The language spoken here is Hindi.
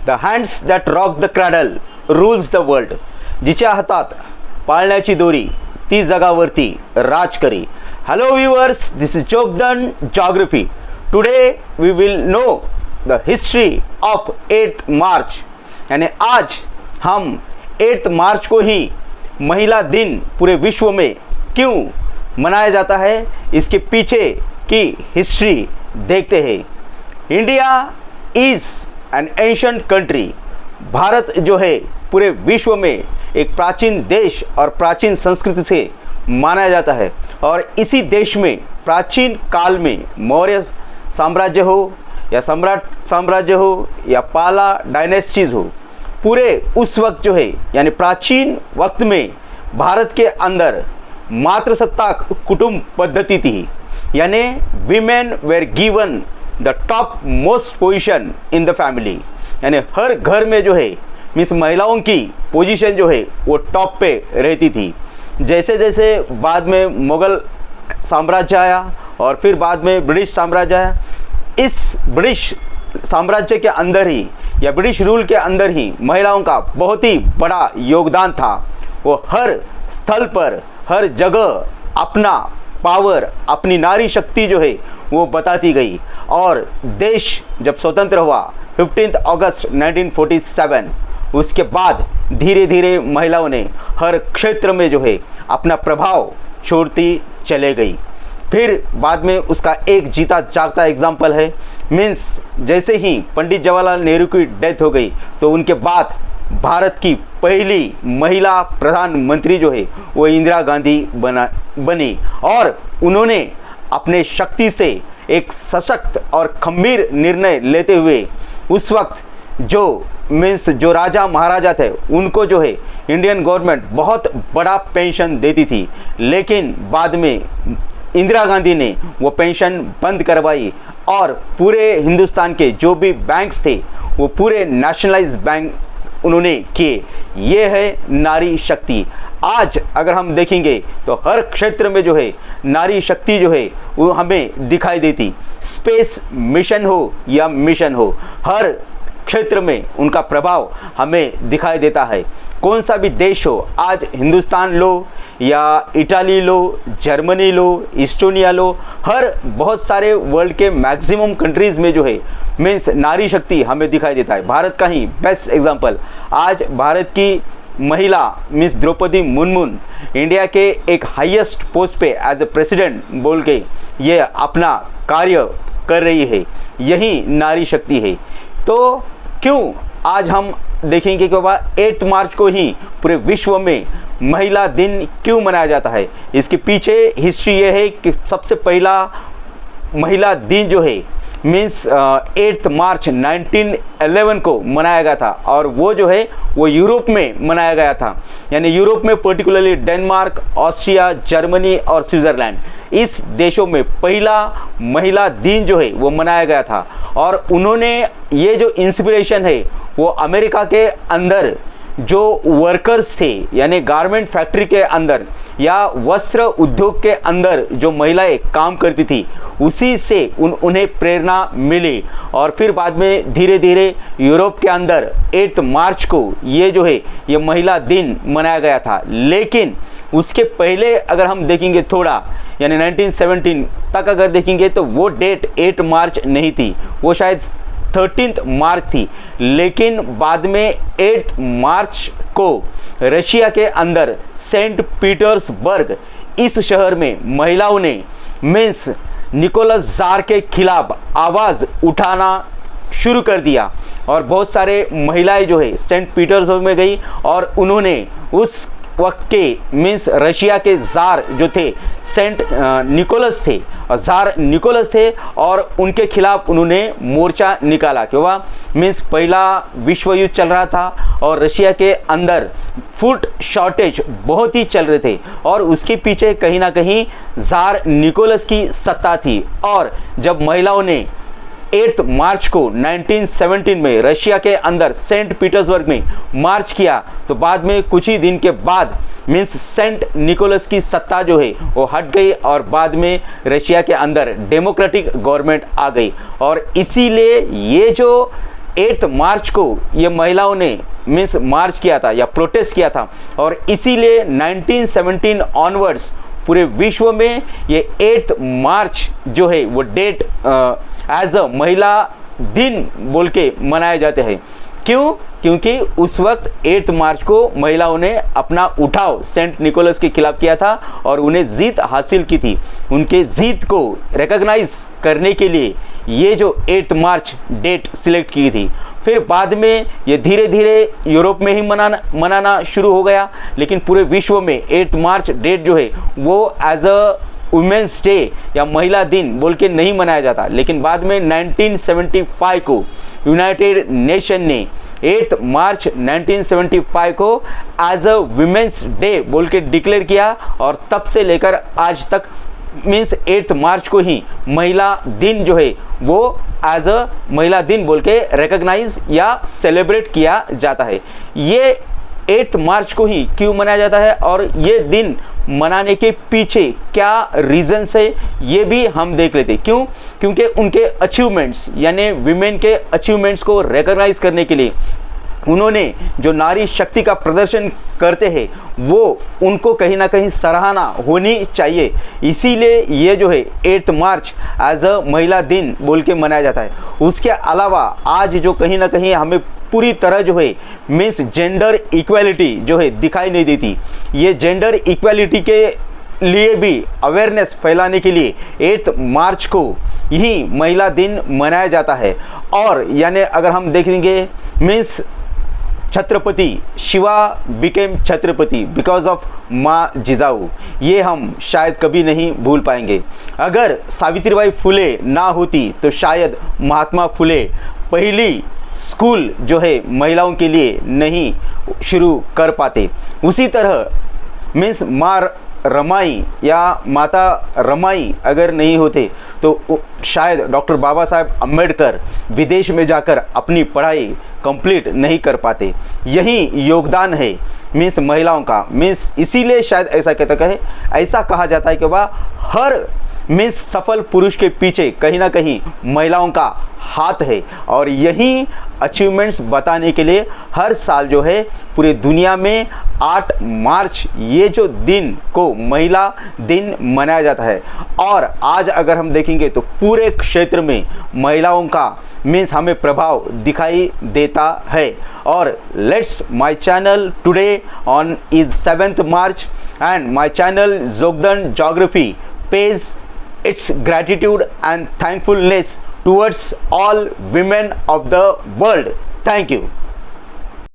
The hands that rock the cradle rules the world. जिच्या हातात पाळण्याची दोरी ती जगावरती राज करी. Hello viewers, this is Jogdand geography. Today we will know the history of 8 March. यानी आज हम 8 मार्च को ही महिला दिन पूरे विश्व में क्यों मनाया जाता है, इसके पीछे की हिस्ट्री देखते हैं. India is an ancient country. Bharat जो है पूरे विश्व में एक प्राचीन देश और प्राचीन संस्कृति से माना जाता है. और इसी देश में प्राचीन काल में मौर्य साम्राज्य हो या सम्राट साम्राज्य हो या पाला डायनेस्टीज हो, पूरे उस वक्त जो है यानी प्राचीन वक्त में भारत के अंदर मातृसत्ताक कुटुंब पद्धति थी. यानी women were given the top most position in the family. यानी हर घर में जो है मीन्स महिलाओं की पोजीशन जो है वो टॉप पे रहती थी. जैसे जैसे बाद में मुग़ल साम्राज्य आया और फिर बाद में ब्रिटिश साम्राज्य आया, इस ब्रिटिश साम्राज्य के अंदर ही या ब्रिटिश रूल के अंदर ही महिलाओं का बहुत ही बड़ा योगदान था. वो हर स्थल पर हर जगह अपना पावर, अपनी नारी शक्ति जो है वो बताती गई. और देश जब स्वतंत्र हुआ 15 अगस्त 1947, उसके बाद धीरे धीरे महिलाओं ने हर क्षेत्र में जो है अपना प्रभाव छोड़ती चले गई. फिर बाद में उसका एक जीता जागता एग्जाम्पल है. मीन्स जैसे ही पंडित जवाहरलाल नेहरू की डेथ हो गई तो उनके बाद भारत की पहली महिला प्रधानमंत्री जो है वो इंदिरा गांधी बनी. और उन्होंने अपने शक्ति से एक सशक्त और खंभीर निर्णय लेते हुए उस वक्त जो राजा महाराजा थे उनको जो है इंडियन गवर्नमेंट बहुत बड़ा पेंशन देती थी. लेकिन बाद में इंदिरा गांधी ने वो पेंशन बंद करवाई और पूरे हिंदुस्तान के जो भी बैंक्स थे वो पूरे नेशनलाइज बैंक उन्होंने किए. ये है नारी शक्ति. आज अगर हम देखेंगे तो हर क्षेत्र में जो है नारी शक्ति जो है वो हमें दिखाई देती. स्पेस मिशन हो या मिशन हो, हर क्षेत्र में उनका प्रभाव हमें दिखाई देता है. कौन सा भी देश हो, आज हिंदुस्तान लो या इटाली लो, जर्मनी लो, इस्टोनिया लो, हर बहुत सारे वर्ल्ड के मैक्सिमम कंट्रीज़ में जो है मीन्स नारी शक्ति हमें दिखाई देता है. भारत का ही बेस्ट एग्जांपल, आज भारत की महिला मिस द्रौपदी मुर्मू इंडिया के एक हाईएस्ट पोस्ट पे एज ए प्रेसिडेंट बोल के ये अपना कार्य कर रही है. यही नारी शक्ति है. तो क्यों आज हम देखेंगे कि बाबा 8 मार्च को ही पूरे विश्व में महिला दिन क्यों मनाया जाता है. इसके पीछे हिस्ट्री ये है कि सबसे पहला महिला दिन जो है मीन्स 8 मार्च 1911 को मनाया गया था. और वो जो है वो यूरोप में मनाया गया था. यानी यूरोप में पर्टिकुलरली डेनमार्क, ऑस्ट्रिया, जर्मनी और स्विट्ज़रलैंड, इस देशों में पहला महिला दिन जो है वो मनाया गया था. और उन्होंने ये जो इंस्पिरेशन है वो अमेरिका के अंदर जो वर्कर्स थे यानी गारमेंट फैक्ट्री के अंदर या वस्त्र उद्योग के अंदर जो महिलाएं काम करती थी उसी से उन्हें प्रेरणा मिली. और फिर बाद में धीरे धीरे यूरोप के अंदर 8 मार्च को ये जो है ये महिला दिन मनाया गया था. लेकिन उसके पहले अगर हम देखेंगे थोड़ा यानी 1917 तक अगर देखेंगे तो वो डेट 8 मार्च नहीं थी, वो शायद 13 मार्च थी. लेकिन बाद में 8 मार्च को रशिया के अंदर सेंट पीटर्सबर्ग इस शहर में महिलाओं ने मीन्स निकोलस जार के खिलाफ आवाज़ उठाना शुरू कर दिया. और बहुत सारे महिलाएं जो है सेंट पीटर्सबर्ग में गई और उन्होंने उस वक्त के मीन्स रशिया के ज़ार जो थे सेंट निकोलस थे, ज़ार निकोलस थे, और उनके खिलाफ उन्होंने मोर्चा निकाला. क्यों? मीन्स पहला विश्व युद्ध चल रहा था और रशिया के अंदर फूड शॉर्टेज बहुत ही चल रहे थे और उसके पीछे कहीं ना कहीं ज़ार निकोलस की सत्ता थी. और जब महिलाओं ने 8 मार्च को 1917 में रशिया के अंदर सेंट पीटर्सबर्ग में मार्च किया तो बाद में कुछ ही दिन के बाद मीन्स सेंट निकोलस की सत्ता जो है वो हट गई और बाद में रशिया के अंदर डेमोक्रेटिक गवर्नमेंट आ गई. और इसीलिए ये जो 8 मार्च को ये महिलाओं ने मीन्स मार्च किया था या प्रोटेस्ट किया था, और इसीलिए 1917 ऑनवर्ड्स पूरे विश्व में ये 8 मार्च जो है वो डेट एज अ महिला दिन बोल के मनाए जाते हैं। क्यों? क्योंकि उस वक्त 8 मार्च को महिलाओं ने अपना उठाव सेंट निकोलस के खिलाफ किया था और उन्हें जीत हासिल की थी। उनके जीत को रिकॉग्नाइज करने के लिए ये जो 8 मार्च डेट सिलेक्ट की थी। फिर बाद में ये धीरे धीरे यूरोप में ही मनाना शुरू हो गया, लेकिन पूरे विश्व में 8 मार्च डेट जो है वो एज अ वुमेंस डे या महिला दिन बोल के नहीं मनाया जाता। लेकिन बाद में 1975 को यूनाइटेड नेशन ने 8 मार्च 1975 को एज अ वुमेंस डे बोल के डिक्लेयर किया, और तब से लेकर आज तक मीन्स 8 मार्च को ही महिला दिन जो है वो एज अ महिला दिन बोल के रिकॉग्नाइज या सेलिब्रेट किया जाता है। ये 8 मार्च को ही क्यों मनाया जाता है और ये दिन मनाने के पीछे क्या रीजंस है ये भी हम देख लेते। क्यों? क्योंकि उनके अचीवमेंट्स यानी विमेन के अचीवमेंट्स को रिकॉग्नाइज करने के लिए उन्होंने जो नारी शक्ति का प्रदर्शन करते हैं वो उनको कहीं ना कहीं सराहना होनी चाहिए। इसीलिए ये जो है 8 मार्च एज अ महिला दिन बोल के मनाया जाता है। उसके अलावा आज जो कहीं ना कहीं हमें पूरी तरह जो है मीन्स जेंडर इक्वालिटी जो है दिखाई नहीं देती, ये जेंडर इक्वालिटी के लिए भी अवेयरनेस फैलाने के लिए 8 मार्च को ही महिला दिन मनाया जाता है। और यानी अगर हम देखेंगे means Chhatrapati Shiva became Chhatrapati because of माँ जिजाऊ, ये हम शायद कभी नहीं भूल पाएंगे। अगर सावित्रीबाई फुले ना होती तो शायद महात्मा फुले पहली स्कूल जो है महिलाओं के लिए नहीं शुरू कर पाते। उसी तरह मीन्स माँ रमाई या माता रमाई अगर नहीं होते तो शायद डॉक्टर बाबा साहेब अम्बेडकर विदेश में जाकर अपनी पढ़ाई कंप्लीट नहीं कर पाते। यही योगदान है मीन्स महिलाओं का। मीन्स इसीलिए शायद ऐसा कहा जाता है कि वह हर मीन्स सफल पुरुष के पीछे कहीं ना कहीं महिलाओं का हाथ है, और यही अचीवमेंट्स बताने के लिए हर साल जो है पूरी दुनिया में 8 मार्च ये जो दिन को महिला दिन मनाया जाता है। और आज अगर हम देखेंगे तो पूरे क्षेत्र में महिलाओं का मीन्स हमें प्रभाव दिखाई देता है। और let's my channel today on is 7th March and my channel Jogdan Geography pays its gratitude and thankfulness towards all women of the world. Thank you.